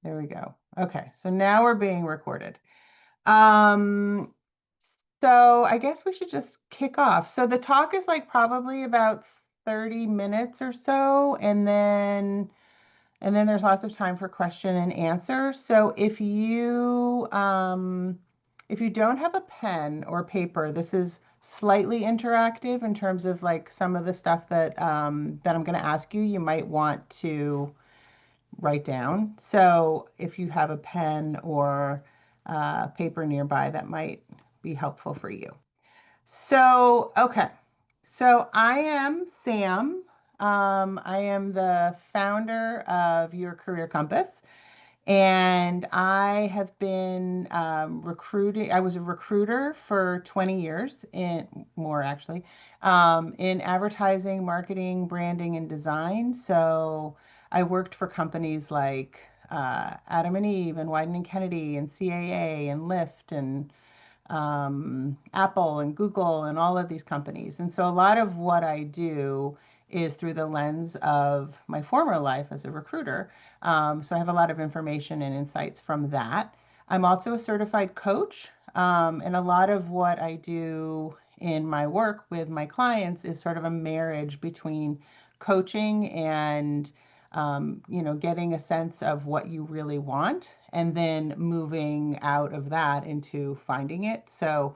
There we go. Okay, so now we're being recorded. Um, so I guess we should just kick off. So the talk is like probably about 30 minutes or so, and then there's lots of time for question and answer. So if you don't have a pen or paper, this is slightly interactive in terms of like some of the stuff that I'm going to ask you. You might want to write down. So if you have a pen or paper nearby, that might be helpful for you. So, okay. So I am Sam. I am the founder of Your Career Compass, and I have been recruiting. I was a recruiter for 20 years, in more actually, in advertising, marketing, branding, and design. So I worked for companies like Adam and Eve and Wieden and Kennedy and CAA and Lyft and Apple and Google and all of these companies. And so a lot of what I do is through the lens of my former life as a recruiter. So I have a lot of information and insights from that. I'm also a certified coach, and a lot of what I do in my work with my clients is sort of a marriage between coaching and getting a sense of what you really want and then moving out of that into finding it. So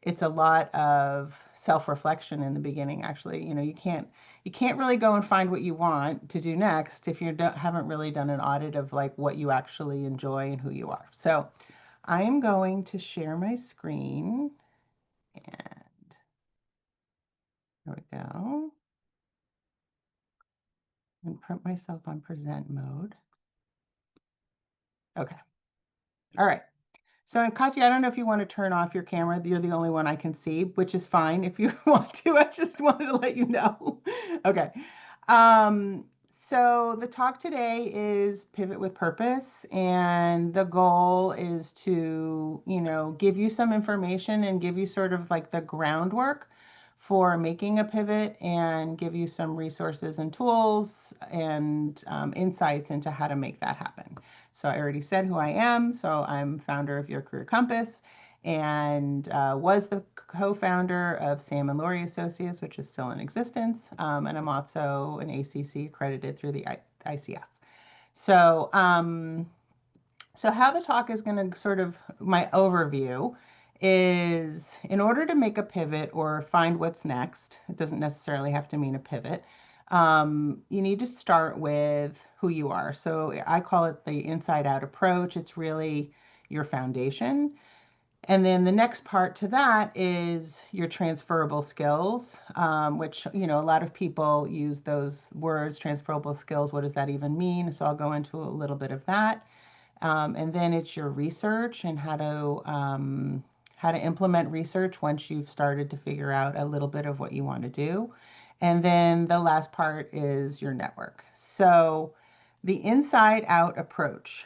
it's a lot of self-reflection in the beginning, actually. You can't really go and find what you want to do next if you haven't really done an audit of like what you actually enjoy and who you are. So I am going to share my screen, and there we go, and put myself on present mode. Okay. All right. So, and Katya, I don't know if you want to turn off your camera. You're the only one I can see, which is fine if you want to. I just wanted to let you know. Okay. Um, so the talk today is Pivot with Purpose, and the goal is to, give you some information and give you sort of like the groundwork for making a pivot and give you some resources and tools and insights into how to make that happen. So I already said who I am. So I'm founder of Your Career Compass and was the co-founder of Sam and Laurie Associates, which is still in existence. And I'm also an ACC accredited through the ICF. So, so how the talk is going to sort of, my overview is in order to make a pivot or find what's next, it doesn't necessarily have to mean a pivot. You need to start with who you are. So I call it the inside out approach. It's really your foundation. And then the next part to that is your transferable skills, which, a lot of people use those words, transferable skills. What does that even mean? So I'll go into a little bit of that. And then it's your research and how to implement research once you've started to figure out a little bit of what you want to do. And then the last part is your network. So the inside out approach.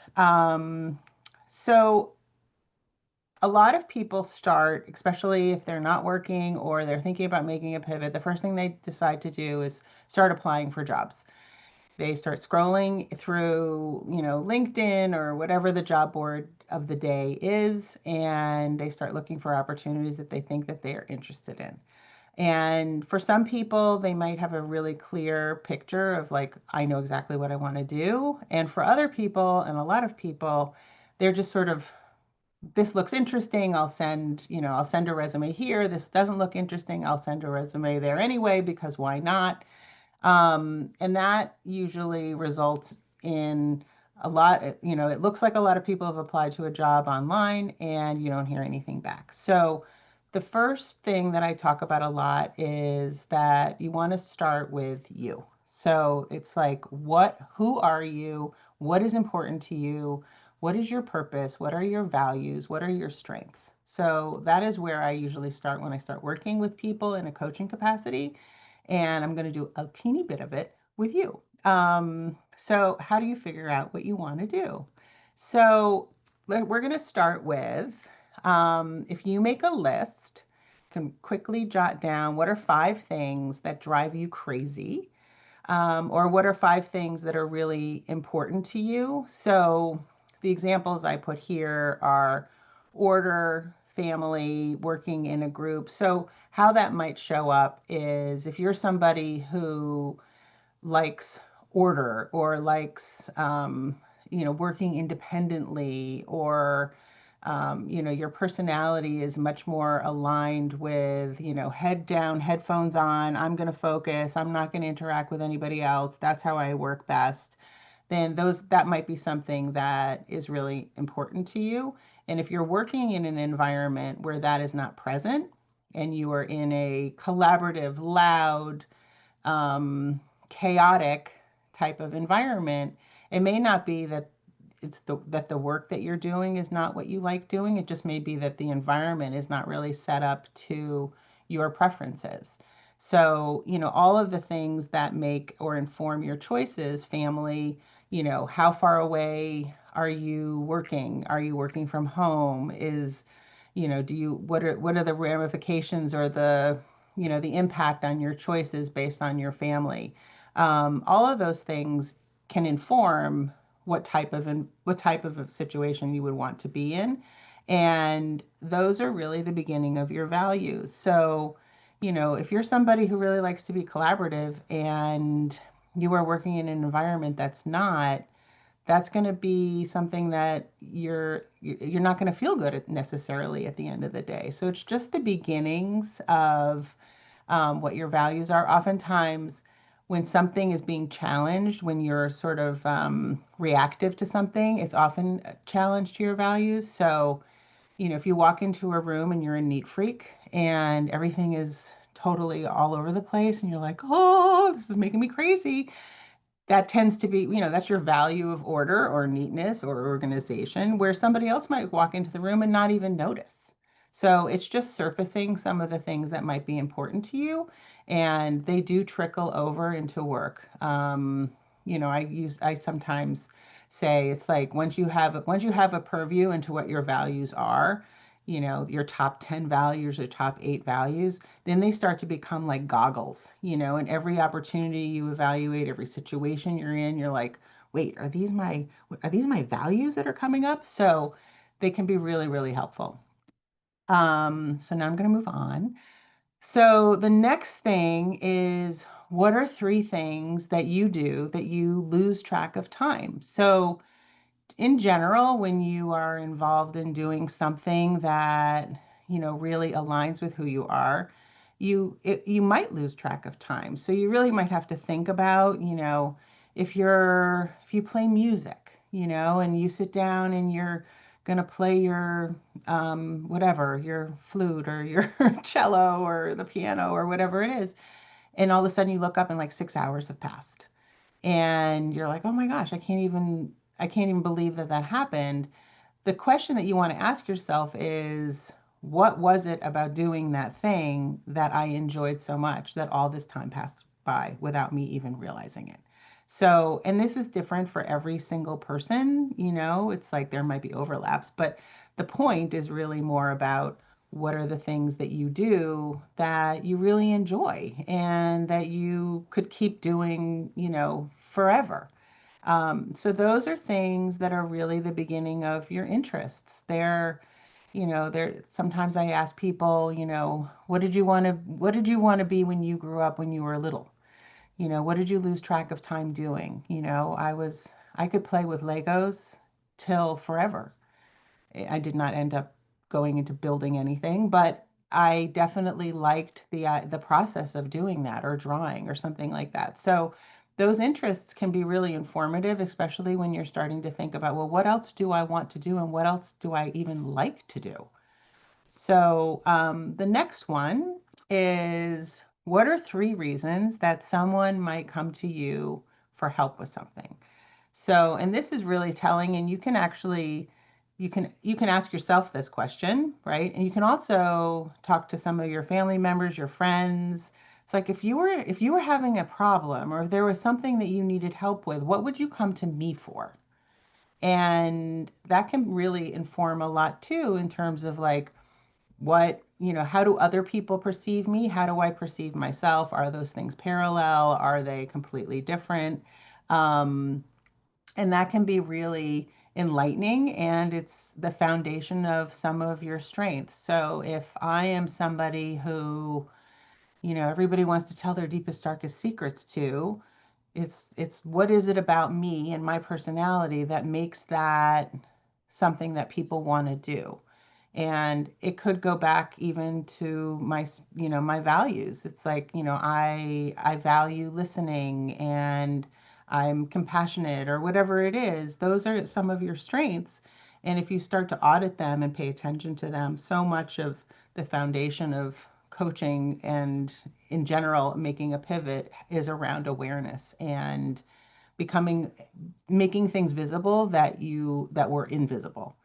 So a lot of people start, especially if they're not working or they're thinking about making a pivot, the first thing they decide to do is start applying for jobs. They start scrolling through, LinkedIn or whatever the job board of the day is, and they start looking for opportunities that they think that they're interested in. And for some people, they might have a really clear picture of like, I know exactly what I want to do. And for other people, and a lot of people, they're just sort of, this looks interesting. I'll send a resume here. This doesn't look interesting. I'll send a resume there anyway, because why not? And that usually results in a lot, it looks like a lot of people have applied to a job online and you don't hear anything back. So the first thing that I talk about a lot is that you want to start with you. So it's like, who are you? What is important to you? What is your purpose? What are your values? What are your strengths? So that is where I usually start when I start working with people in a coaching capacity, and I'm going to do a teeny bit of it with you. So how do you figure out what you want to do? So we're going to start with, if you make a list, can quickly jot down what are 5 things that drive you crazy. Or what are 5 things that are really important to you? So the examples I put here are order, family, working in a group. So how that might show up is if you're somebody who likes order or likes working independently, or your personality is much more aligned with head down, headphones on, I'm going to focus, I'm not going to interact with anybody else, that's how I work best, then that might be something that is really important to you. And if you're working in an environment where that is not present, and you are in a collaborative, loud, chaotic type of environment, it may not be that the work that you're doing is not what you like doing. It just may be that the environment is not really set up to your preferences. So, all of the things that make or inform your choices, family, how far away are you working? Are you working from home? Do you, what are the ramifications, or the impact on your choices based on your family? All of those things can inform what type of a situation you would want to be in. And those are really the beginning of your values. So, if you're somebody who really likes to be collaborative and you are working in an environment that's going to be something that you're not going to feel good at necessarily at the end of the day. So it's just the beginnings of what your values are. Oftentimes, when something is being challenged, when you're sort of reactive to something, it's often a challenge to your values. So, if you walk into a room and you're a neat freak and everything is totally all over the place and you're like, oh, this is making me crazy, that tends to be, that's your value of order or neatness or organization, where somebody else might walk into the room and not even notice. So it's just surfacing some of the things that might be important to you, and they do trickle over into work. I sometimes say it's like once you have a purview into what your values are, your top 10 values or top 8 values, then they start to become like goggles, and every opportunity you evaluate, every situation you're in, you're like, wait, are these my values that are coming up? So they can be really, really helpful. So now I'm going to move on. So the next thing is, what are 3 things that you do that you lose track of time? So in general, when you are involved in doing something that, really aligns with who you are, you might lose track of time. So you really might have to think about, if you play music, and you sit down and you're going to play your whatever, your flute or your cello or the piano or whatever it is, and all of a sudden you look up and like 6 hours have passed and you're like, oh my gosh, I can't even believe that happened. The question that you want to ask yourself is, what was it about doing that thing that I enjoyed so much that all this time passed by without me even realizing it? So, and this is different for every single person, it's like there might be overlaps, but the point is really more about what are the things that you do that you really enjoy and that you could keep doing, forever. So those are things that are really the beginning of your interests. They're sometimes I ask people, what did you want to be when you grew up, when you were little? What did you lose track of time doing? I could play with Legos till forever. I did not end up going into building anything, but I definitely liked the process of doing that, or drawing or something like that. So those interests can be really informative, especially when you're starting to think about, well, what else do I want to do and what else do I even like to do? So the next one is, what are 3 reasons that someone might come to you for help with something? So, and this is really telling, and you can ask yourself this question, right? And you can also talk to some of your family members, your friends. It's like, if you were having a problem, or if there was something that you needed help with, what would you come to me for? And that can really inform a lot too, in terms of like, how do other people perceive me? How do I perceive myself? Are those things parallel? Are they completely different? Um, and that can be really enlightening, and it's the foundation of some of your strengths. So if I am somebody who, everybody wants to tell their deepest, darkest secrets to, it's what is it about me and my personality that makes that something that people want to do? And it could go back even to my values. It's like, I value listening, and I'm compassionate, or whatever it is. Those are some of your strengths. And if you start to audit them and pay attention to them, so much of the foundation of coaching and in general making a pivot is around awareness and becoming making things visible that were invisible.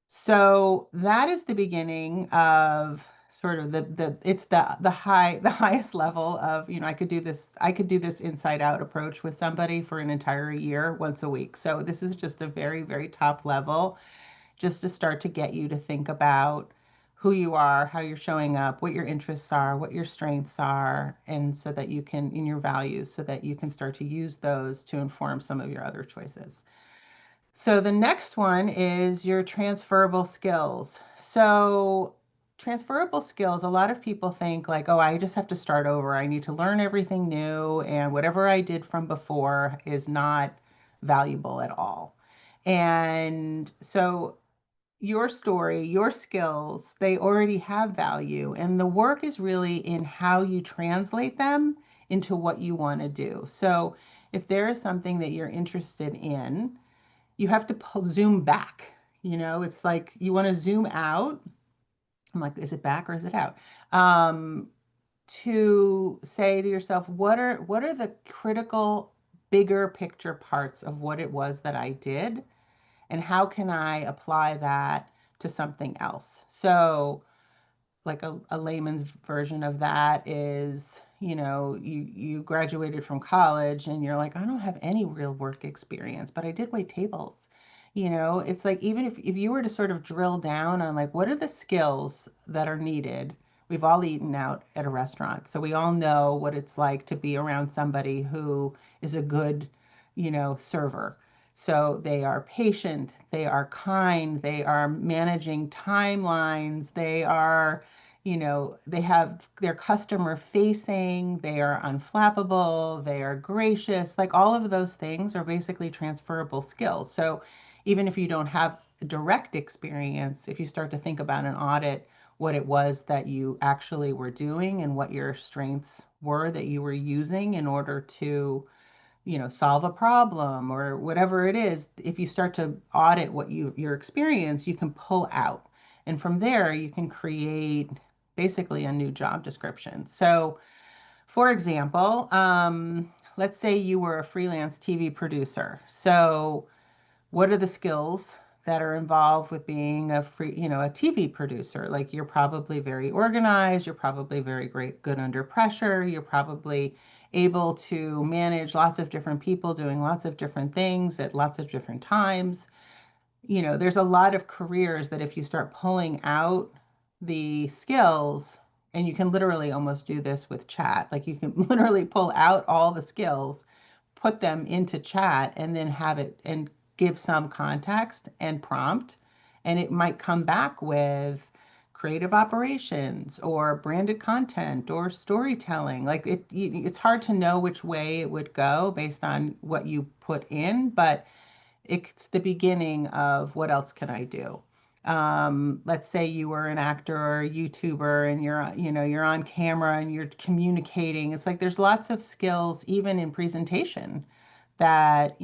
So that is the beginning of sort of the highest level of, I could do this inside out approach with somebody for an entire year once a week. So this is just a very, very top level, just to start to get you to think about who you are, how you're showing up, what your interests are, what your strengths are, and so that you can, in your values, so that you can start to use those to inform some of your other choices. So the next one is your transferable skills. So transferable skills, a lot of people think like, oh, I just have to start over. I need to learn everything new, and whatever I did from before is not valuable at all. And so your story, your skills, they already have value, and the work is really in how you translate them into what you want to do. So if there is something that you're interested in, you have to zoom back. It's like you want to zoom out. I'm like, is it back or is it out? Um, to say to yourself, what are the critical, bigger picture parts of what it was that I did, and how can I apply that to something else? So like a layman's version of that is, you graduated from college and you're like, I don't have any real work experience, but I did wait tables. It's like, even if you were to sort of drill down on like, what are the skills that are needed? We've all eaten out at a restaurant, so we all know what it's like to be around somebody who is a good, server. So they are patient, they are kind, they are managing timelines, they're customer facing, they are unflappable, they are gracious. Like all of those things are basically transferable skills. So even if you don't have direct experience, if you start to think about an audit, what it was that you actually were doing and what your strengths were that you were using in order to, solve a problem or whatever it is, if you start to audit your experience, you can pull out. And from there, you can create basically a new job description. So, for example, let's say you were a freelance TV producer. So, what are the skills that are involved with being a TV producer? Like you're probably very organized, you're probably very good under pressure, you're probably able to manage lots of different people doing lots of different things at lots of different times. There's a lot of careers that if you start pulling out the skills, and you can literally almost do this with chat, like you can literally pull out all the skills, put them into chat, and then have it and give some context and prompt, and it might come back with creative operations or branded content or storytelling. Like it's hard to know which way it would go based on what you put in, but it's the beginning of what else can I do? Let's say you were an actor or a YouTuber, and you're on camera and you're communicating. It's like there's lots of skills even in presentation that,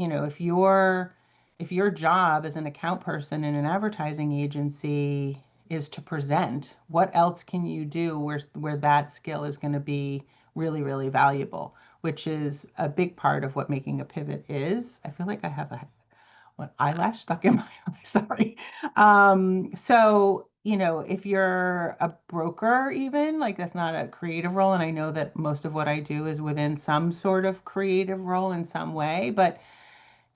if your job as an account person in an advertising agency is to present, what else can you do where that skill is going to be really, really valuable, which is a big part of what making a pivot is. I feel like I have an eyelash stuck in my eye. Sorry. So, if you're a broker, even like that's not a creative role. And I know that most of what I do is within some sort of creative role in some way, but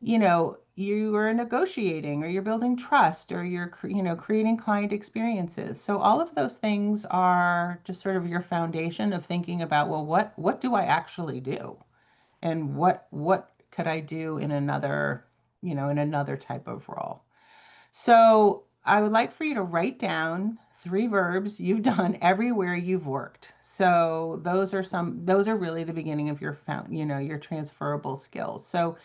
you are negotiating or you're building trust or you're, creating client experiences. So all of those things are just sort of your foundation of thinking about, well, what do I actually do? And what could I do in another, in another type of role? So I would like for you to write down three verbs you've done everywhere you've worked. So those are really the beginning of your your transferable skills. So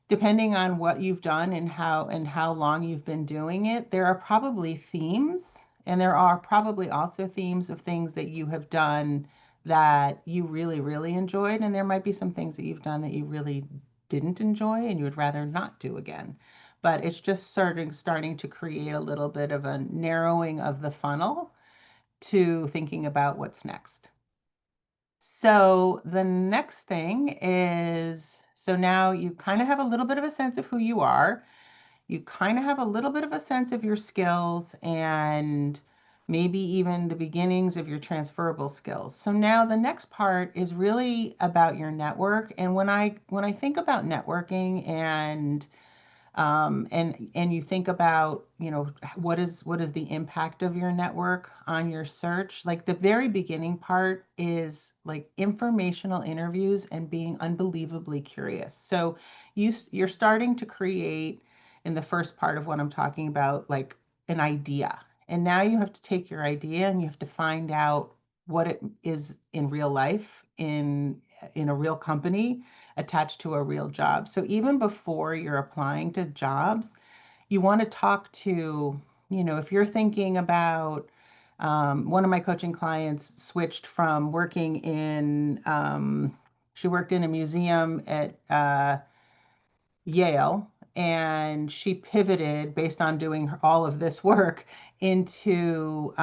depending on what you've done and how long you've been doing it, there are probably themes, and there are probably also themes of things that you have done that you really, really enjoyed, and there might be some things that you've done that you really didn't enjoy and you would rather not do again. But it's just starting to create a little bit of a narrowing of the funnel to thinking about what's next. So the next thing is, so now you kind of have a little bit of a sense of who you are. You kind of have a little bit of a sense of your skills and maybe even the beginnings of your transferable skills. So now the next part is really about your network. And when I think about networking and you think about, what is the impact of your network on your search? Like the very beginning part is like informational interviews and being unbelievably curious. So you're starting to create in the first part of what I'm talking about, like an idea. And now you have to take your idea and you have to find out what it is in real life, in a real company attached to a real job. So even before you're applying to jobs, you want to talk to, if you're thinking about, one of my coaching clients switched from working she worked in a museum at Yale, and she pivoted based on doing all of this work into,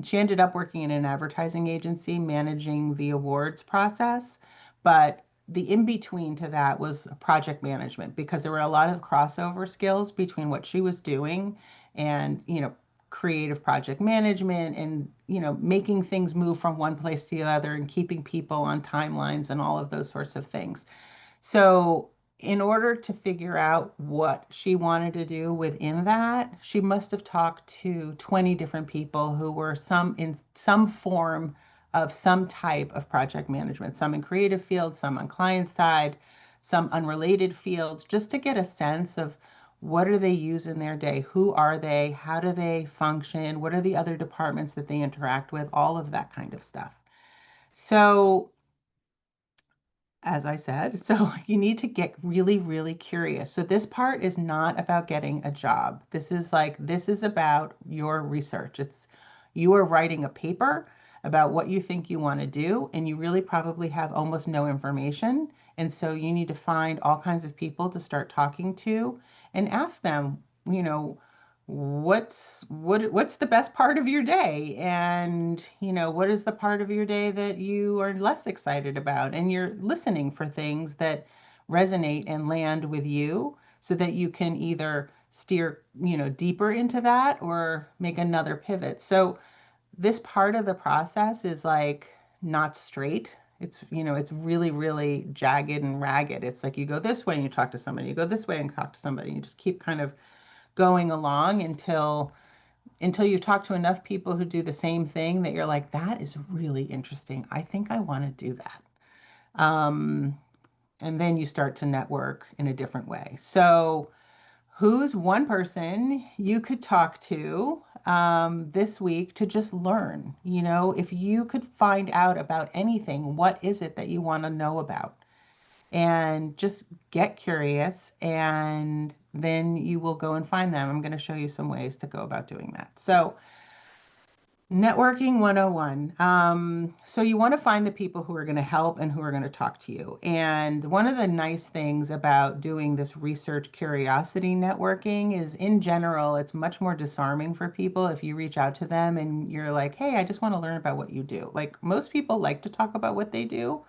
she ended up working in an advertising agency managing the awards process. But the in between to that was project management because there were a lot of crossover skills between what she was doing and, creative project management and, making things move from one place to the other and keeping people on timelines and all of those sorts of things. So, in order to figure out what she wanted to do within that, she must have talked to 20 different people who were in some form of some type of project management, some in creative fields, some on client side, some unrelated fields, just to get a sense of what do they use in their day, who are they, how do they function, what are the other departments that they interact with, all of that kind of stuff. So as I said. So you need to get really, really curious. So this part is not about getting a job. This is about your research. You are writing a paper about what you think you want to do, and you really probably have almost no information. And so you need to find all kinds of people to start talking to and ask them, what's the best part of your day, and what is the part of your day that you are less excited about, and you're listening for things that resonate and land with you so that you can either steer deeper into that or make another pivot. So this part of the process is like not straight. It's really, really jagged and ragged. It's like you go this way and you talk to somebody, you go this way and talk to somebody, and you just keep kind of going along until you talk to enough people who do the same thing that you're like, that is really interesting. I think I want to do that. Um, and then you start to network in a different way. So, who's one person you could talk to this week to just learn? If you could find out about anything, what is it that you want to know about? And just get curious, and then you will go and find them. I'm going to show you some ways to go about doing that. So, networking 101. So you want to find the people who are going to help and who are going to talk to you. And one of the nice things about doing this research curiosity networking is, in general, it's much more disarming for people if you reach out to them and you're like, hey, I just want to learn about what you do. Like most people like to talk about what they do,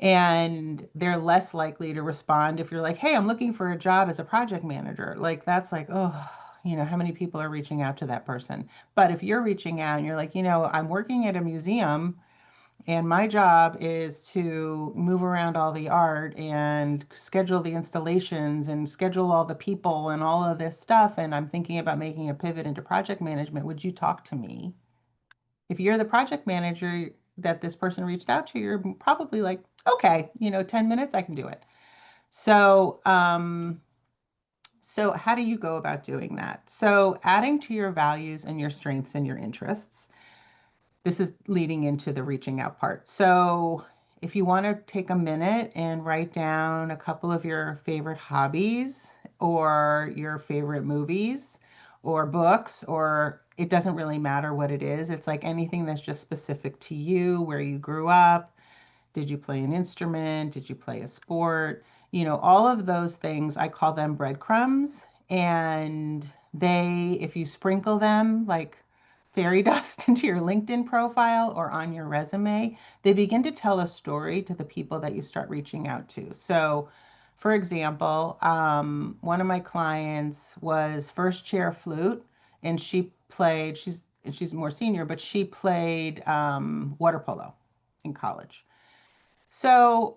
and they're less likely to respond if you're like, hey, I'm looking for a job as a project manager. Like that's like, oh, how many people are reaching out to that person? But if you're reaching out and you're like, I'm working at a museum And my job is to move around all the art and schedule the installations and schedule all the people and all of this stuff. And I'm thinking about making a pivot into project management. Would you talk to me? If you're the project manager that this person reached out to, you're probably like, okay, 10 minutes, I can do it. So how do you go about doing that? So adding to your values and your strengths and your interests. This is leading into the reaching out part. So if you want to take a minute and write down a couple of your favorite hobbies or your favorite movies or books, or it doesn't really matter what it is. It's like anything that's just specific to you, where you grew up. Did you play an instrument? Did you play a sport? All of those things, I call them breadcrumbs. And if you sprinkle them like fairy dust into your LinkedIn profile or on your resume, they begin to tell a story to the people that you start reaching out to. So, for example, one of my clients was first chair flute, and she's more senior, but she played water polo in college. So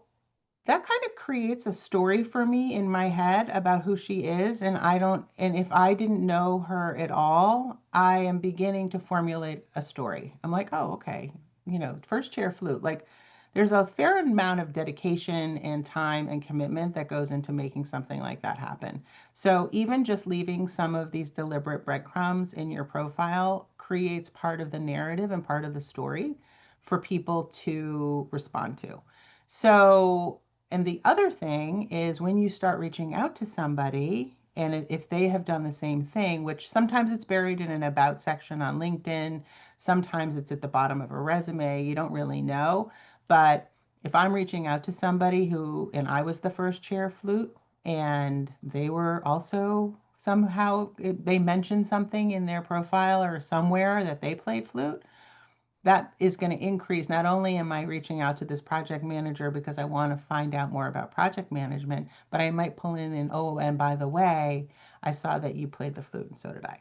that kind of creates a story for me in my head about who she is. And if I didn't know her at all, I am beginning to formulate a story. I'm like, oh, okay, first chair flute. Like, there's a fair amount of dedication and time and commitment that goes into making something like that happen. So even just leaving some of these deliberate breadcrumbs in your profile creates part of the narrative and part of the story for people to respond to. So, and the other thing is when you start reaching out to somebody, and if they have done the same thing, which sometimes it's buried in an about section on LinkedIn, sometimes it's at the bottom of a resume, you don't really know. But if I'm reaching out to somebody and I was the first chair flute, and they were also somehow, they mentioned something in their profile or somewhere that they played flute, that is going to increase. Not only am I reaching out to this project manager because I want to find out more about project management, but I might pull in and, oh, and by the way, I saw that you played the flute and so did I.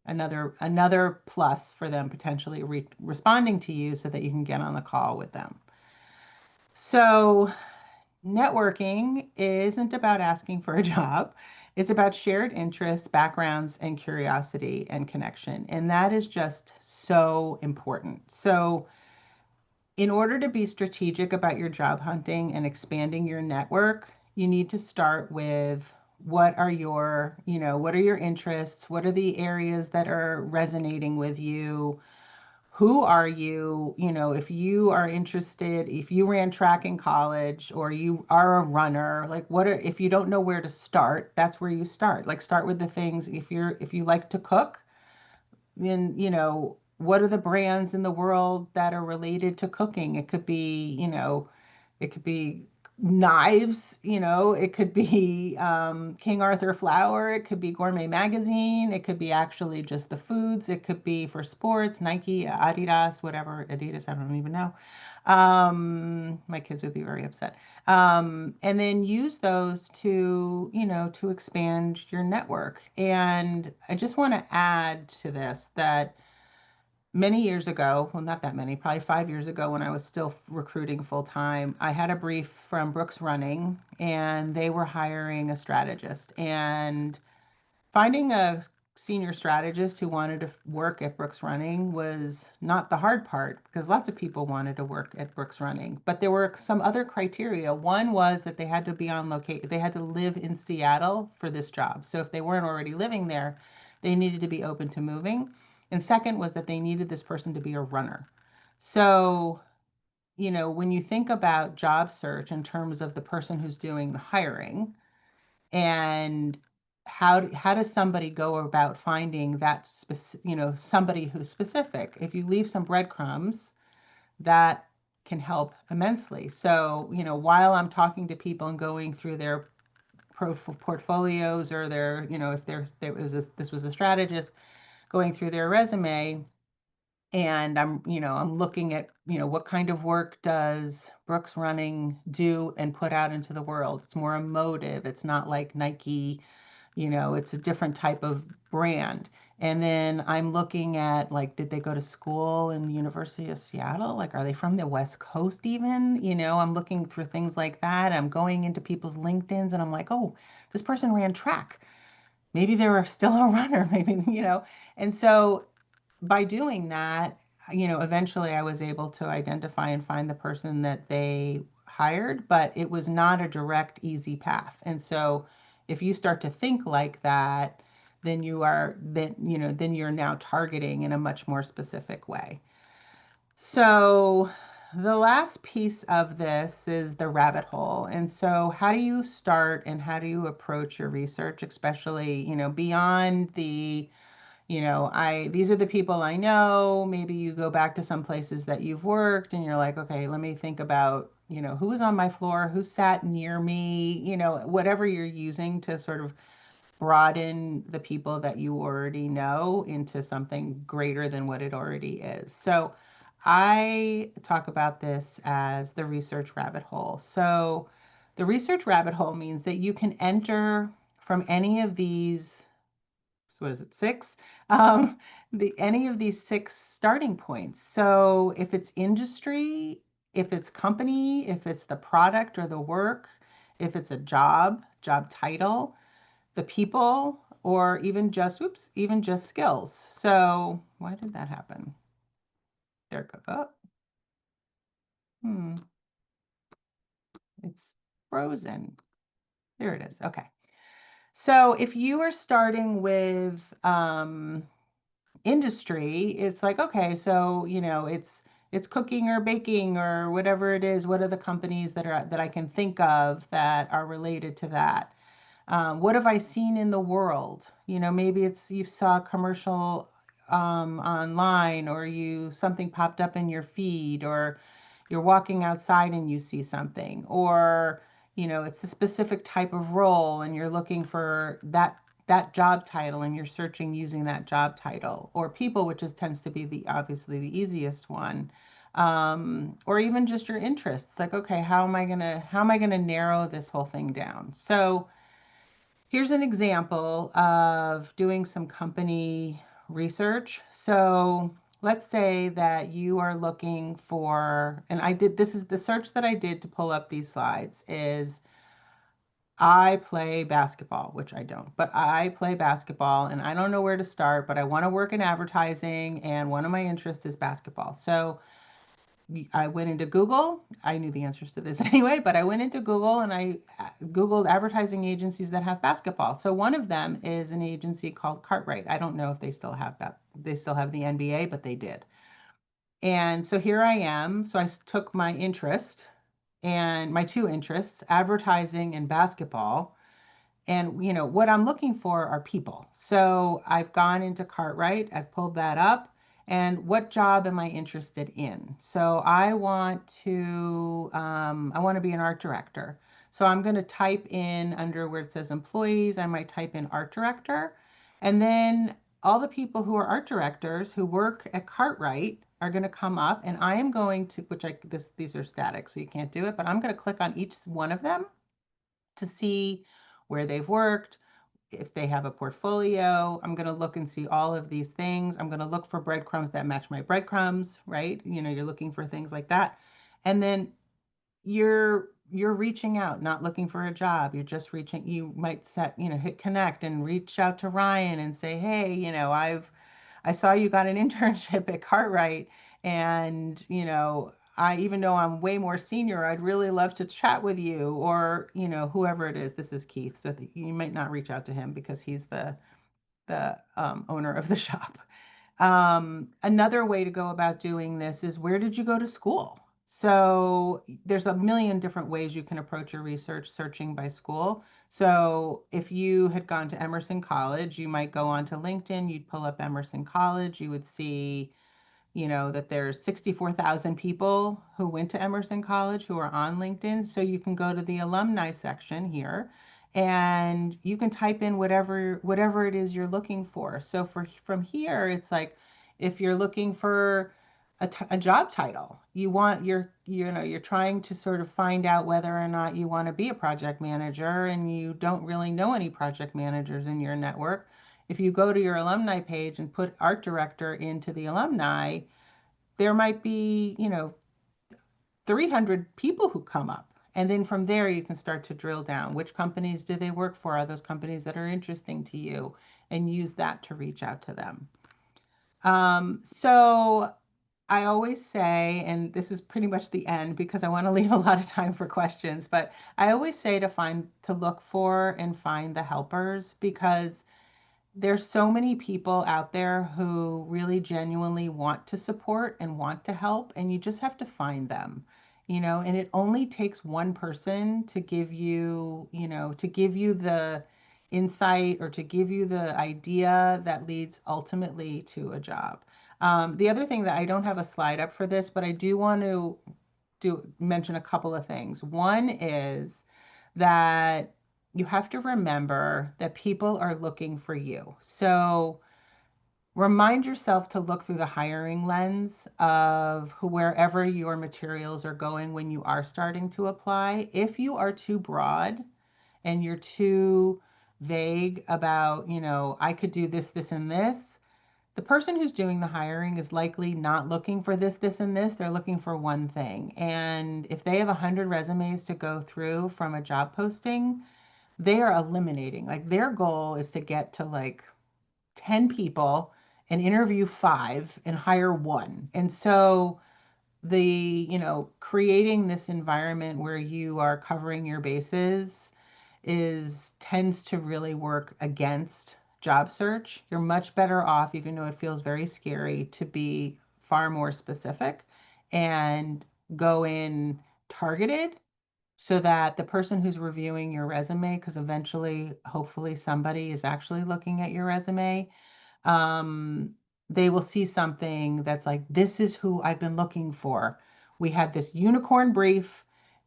Another plus for them potentially responding to you so that you can get on the call with them. So networking isn't about asking for a job. It's about shared interests, backgrounds, and curiosity and connection. And that is just so important. So in order to be strategic about your job hunting and expanding your network, you need to start with what are your interests? What are the areas that are resonating with you? Who are you? If you are interested, if you ran track in college or you are a runner, like if you don't know where to start, that's where you start. Like start with the things. If you like to cook, then what are the brands in the world that are related to cooking? It could be knives, it could be King Arthur flour, it could be Gourmet Magazine, it could be actually just the foods, it could be for sports, Nike, Adidas, whatever. Adidas, I don't even know. My kids would be very upset. And then use those to expand your network. And I just want to add to this that many years ago, well, not that many, probably 5 years ago when I was still recruiting full time, I had a brief from Brooks Running and they were hiring a strategist. And finding a senior strategist who wanted to work at Brooks Running was not the hard part because lots of people wanted to work at Brooks Running. But there were some other criteria. One was that they had to be on location, they had to live in Seattle for this job. So if they weren't already living there, they needed to be open to moving. And second was that they needed this person to be a runner. So, when you think about job search in terms of the person who's doing the hiring, and how does somebody go about finding that somebody who's specific? If you leave some breadcrumbs, that can help immensely. So, while I'm talking to people and going through their portfolios or their, if this was a strategist going through their resume, and I'm looking at, what kind of work does Brooks Running do and put out into the world? It's more emotive. It's not like Nike, it's a different type of brand. And then I'm looking at like, did they go to school in the University of Seattle? Like, are they from the West Coast even? I'm looking for things like that. I'm going into people's LinkedIn's and I'm like, oh, this person ran track. Maybe they were still a runner, maybe. And so by doing that, eventually I was able to identify and find the person that they hired, but it was not a direct, easy path. And so if you start to think like that, then you're now targeting in a much more specific way. So the last piece of this is the rabbit hole. And so how do you start and how do you approach your research, especially, beyond these are the people I know. Maybe you go back to some places that you've worked and you're like, okay, let me think about, who was on my floor, who sat near me, whatever you're using to sort of broaden the people that you already know into something greater than what it already is. So I talk about this as the research rabbit hole. So the research rabbit hole means that you can enter from any of these, what is it, six? Um, any of these six starting points. So if it's industry, if it's company, if it's the product or the work, if it's a job title, the people, or even just, oops, even just skills. So why did that happen? There it goes. Oh, hmm, it's frozen. There it is. Okay. So if you are starting with industry, it's like, okay, so it's cooking or baking or whatever it is. What are the companies that I can think of that are related to that? What have I seen in the world? Maybe it's you saw a commercial online, or something popped up in your feed, or you're walking outside and you see something, or it's a specific type of role and you're looking for that job title and you're searching using that job title, or people, which tends to be the obviously the easiest one. Or even just your interests, like, okay, how am I gonna narrow this whole thing down? So here's an example of doing some company research. So let's say that you are looking for, and this is the search that I did to pull up these slides is I play basketball, which I don't, but I play basketball and I don't know where to start, but I want to work in advertising and one of my interests is basketball. So I went into Google. I knew the answers to this anyway, but I went into Google and I Googled advertising agencies that have basketball. So one of them is an agency called Cartwright. I don't know if they still have that. They still have the NBA, but they did. And so here I am. So I took my interest and my two interests, advertising and basketball, and what I'm looking for are people. So I've gone into Cartwright, I've pulled that up, and what job am I interested in? So I want to be an art director. So I'm going to type in under where it says employees, I might type in art director, and then all the people who are art directors who work at Cartwright are going to come up, and I am going to, these are static, so you can't do it, but I'm going to click on each one of them to see where they've worked, if they have a portfolio. I'm going to look and see all of these things. I'm going to look for breadcrumbs that match my breadcrumbs, right? You're looking for things like that. And then you're reaching out, not looking for a job. You're just reaching, you might hit connect and reach out to Ryan and say, hey, I saw you got an internship at Cartwright, and I, even though I'm way more senior, I'd really love to chat with you, or whoever it is. This is Keith, so you might not reach out to him because he's the owner of the shop. Another way to go about doing this is, where did you go to school? So there's a million different ways you can approach your research searching by school. So if you had gone to Emerson College, you might go onto LinkedIn, you'd pull up Emerson College, you would see that there's 64,000 people who went to Emerson College who are on LinkedIn. So you can go to the alumni section here and you can type in whatever it is you're looking for. So from here, it's like, if you're looking for a job title. You want you're trying to sort of find out whether or not you want to be a project manager and you don't really know any project managers in your network. If you go to your alumni page and put art director into the alumni, there might be, 300 people who come up. And then from there, you can start to drill down. Which companies do they work for? Are those companies that are interesting to you? And use that to reach out to them. So I always say, and this is pretty much the end because I want to leave a lot of time for questions, but I always say to look for and find the helpers because there's so many people out there who really genuinely want to support and want to help, and you just have to find them, and it only takes one person to give you, to give you the insight or to give you the idea that leads ultimately to a job. The other thing that I don't have a slide up for this, but I do want to mention a couple of things. One is that you have to remember that people are looking for you. So remind yourself to look through the hiring lens of wherever your materials are going when you are starting to apply. If you are too broad and you're too vague about, I could do this, this, and this, the person who's doing the hiring is likely not looking for this, this, and this. They're looking for one thing. And if they have 100 resumes to go through from a job posting, they are eliminating. Like their goal is to get to like 10 people and interview five and hire one. And so creating this environment where you are covering your bases is tends to really work against job search. You're much better off, even though it feels very scary, to be far more specific and go in targeted so that the person who's reviewing your resume, because eventually, hopefully, somebody is actually looking at your resume, um, they will see something that's like, this is who I've been looking for. We had this unicorn brief,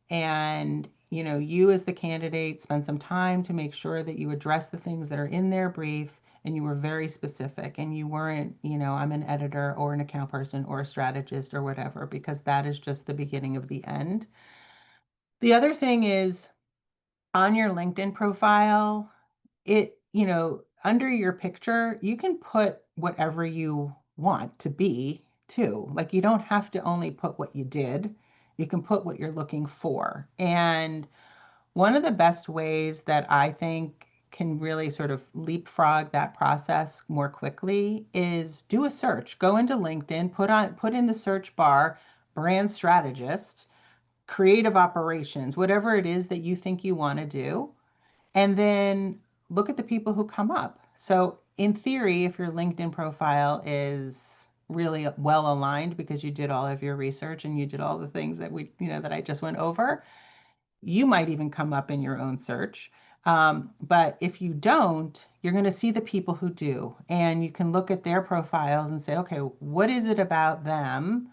and you as the candidate spend some time to make sure that you address the things that are in their brief, and you were very specific, and you weren't, I'm an editor or an account person or a strategist or whatever, because that is just the beginning of the end. The other thing is on your LinkedIn profile, under your picture, you can put whatever you want to be too. Like you don't have to only put what you did, you can put what you're looking for. And one of the best ways that I think can really sort of leapfrog that process more quickly is do a search. Go into LinkedIn, put in the search bar brand strategist, creative operations, whatever it is that you think you want to do, and then look at the people who come up. So, in theory, if your LinkedIn profile is really well aligned because you did all of your research and you did all the things that I just went over, you might even come up in your own search. But if you don't, you're going to see the people who do, and you can look at their profiles and say, okay, what is it about them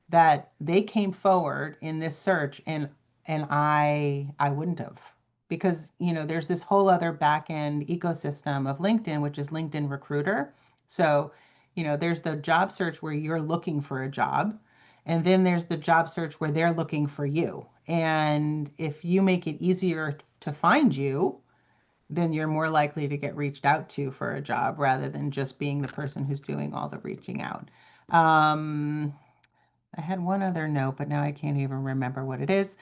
that they came forward in this search and I wouldn't have, because there's this whole other back end ecosystem of LinkedIn, which is LinkedIn Recruiter. So there's the job search where you're looking for a job, and then there's the job search where they're looking for you. And if you make it easier to find you, then you're more likely to get reached out to for a job rather than just being the person who's doing all the reaching out. um, I had one other note, but now I can't even remember what it is.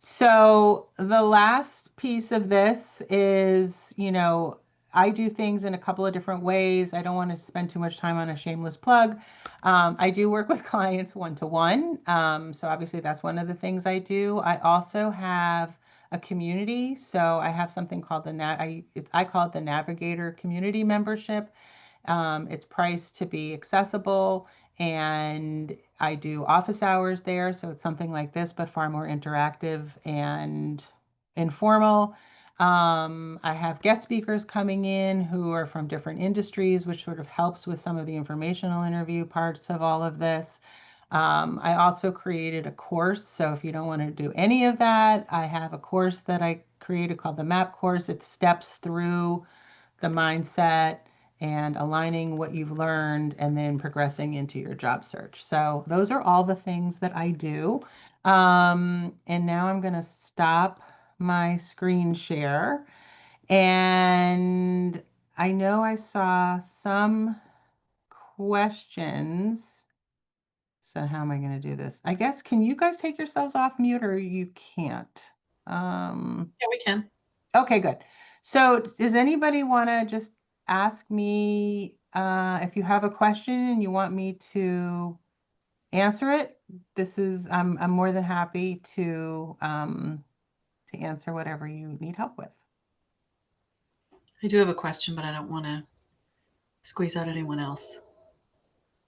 So the last piece of this is, I do things in a couple of different ways. I don't want to spend too much time on a shameless plug. I do work with clients one-to-one. So obviously that's one of the things I do. I also have a community. So I have something called I call it the Navigator Community Membership. It's priced to be accessible, and I do office hours there. So it's something like this, but far more interactive and informal. I have guest speakers coming in who are from different industries, which sort of helps with some of the informational interview parts of all of this. I also created a course. So if you don't want to do any of that, I have a course that I created called the MAP course. It steps through the mindset and aligning what you've learned and then progressing into your job search. So those are all the things that I do. And now I'm going to stop my screen share. And I know I saw some questions. So how am I going to do this? I guess, can you guys take yourselves off mute or you can't? Yeah, we can. Okay, good. So does anybody want to just ask me if you have a question and you want me to answer it? I'm more than happy to answer whatever you need help with. I do have a question, but I don't want to squeeze out anyone else.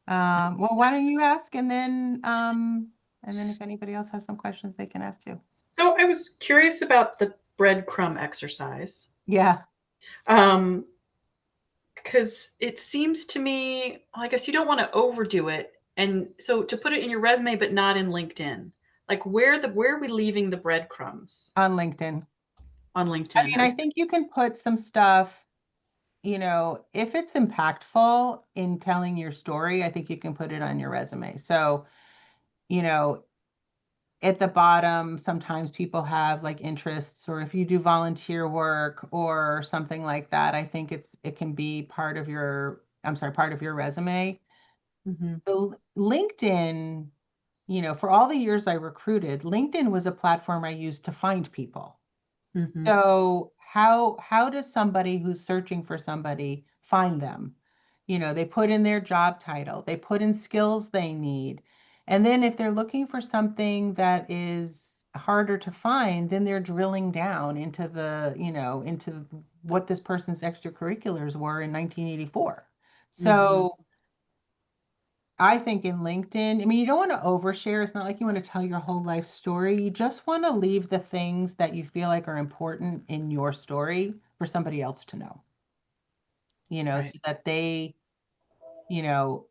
Well, why don't you ask and then if anybody else has some questions, they can ask too. So I was curious about the breadcrumb exercise. Yeah, Um, because it seems to me, well, I guess you don't want to overdo it. And so to put it in your resume, but not in LinkedIn, like where are we leaving the breadcrumbs on LinkedIn. on I LinkedIn? mean, I think you can put some stuff, if it's impactful in telling your story, I think you can put it on your resume. So, you know, at the bottom, sometimes people have like interests, or if you do volunteer work or something like that, I think it can be part of part of your resume. Mm-hmm. LinkedIn, for all the years I recruited, LinkedIn was a platform I used to find people. Mm-hmm. So how does somebody who's searching for somebody find them? They put in their job title, they put in skills they need. And then if they're looking for something that is harder to find, then they're drilling down into what this person's extracurriculars were in 1984. Mm-hmm. So I think in LinkedIn, I mean, you don't want to overshare. It's not like you want to tell your whole life story. You just want to leave the things that you feel like are important in your story for somebody else to know, Right. so that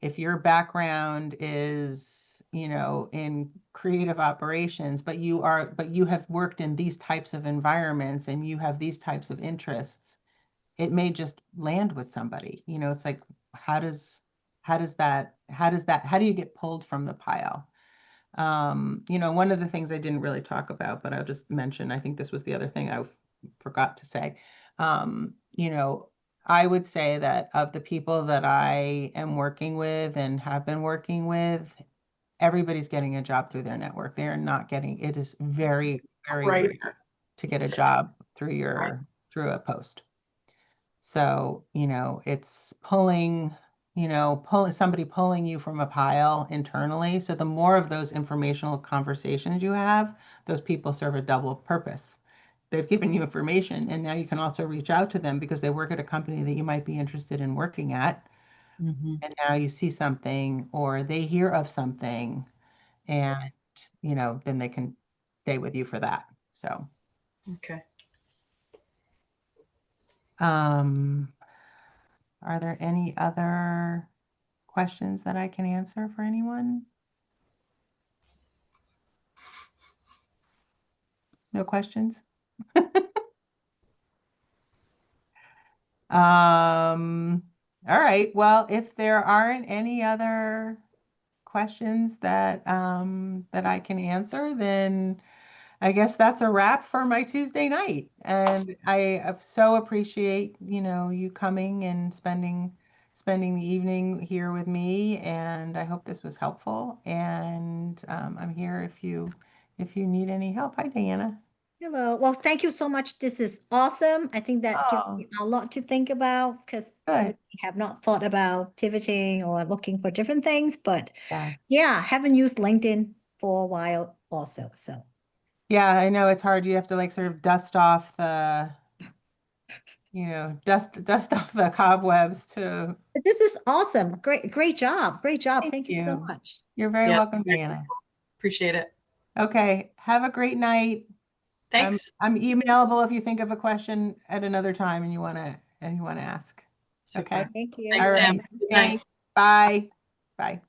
if your background is, in creative operations, but you have worked in these types of environments and you have these types of interests, it may just land with somebody. It's like, how does how do you get pulled from the pile? One of the things I didn't really talk about, but I'll just mention, I think this was the other thing I forgot to say. Um, you know, I would say that of the people that I am working with and have been working with, everybody's getting a job through their network. They are not getting, it is very, very Right. rare to get a job Right. through a post. So, it's somebody pulling you from a pile internally. So the more of those informational conversations you have, those people serve a double purpose. They've given you information, and now you can also reach out to them because they work at a company that you might be interested in working at. Mm-hmm. And now you see something or they hear of something, and, then they can stay with you for that. So, Okay. um, are there any other questions that I can answer for anyone? No questions? Um, all right. Well, if there aren't any other questions that I can answer, then I guess that's a wrap for my Tuesday night. And I so appreciate, you coming and spending the evening here with me. And I hope this was helpful. And I'm here if you need any help. Hi, Diana. Hello. Well, thank you so much. This is awesome. I think that gives Oh, me a lot to think about because we good. have not thought about pivoting or looking for different things. But Yeah. yeah, haven't used LinkedIn for a while also. So, Yeah, I know it's hard. You have to like sort of dust off dust off the cobwebs to. but this is awesome. Great, great job. Great job. Thank Thank you so you. much. You're very Yeah. welcome, Deanna. Appreciate it. Okay, have a great night. I'm Thanks. I'm emailable if you think of a question at another time and you wanna ask. Okay? Super. Thank All Thanks, you. Sam. right. Good night. Thanks. Bye. Bye.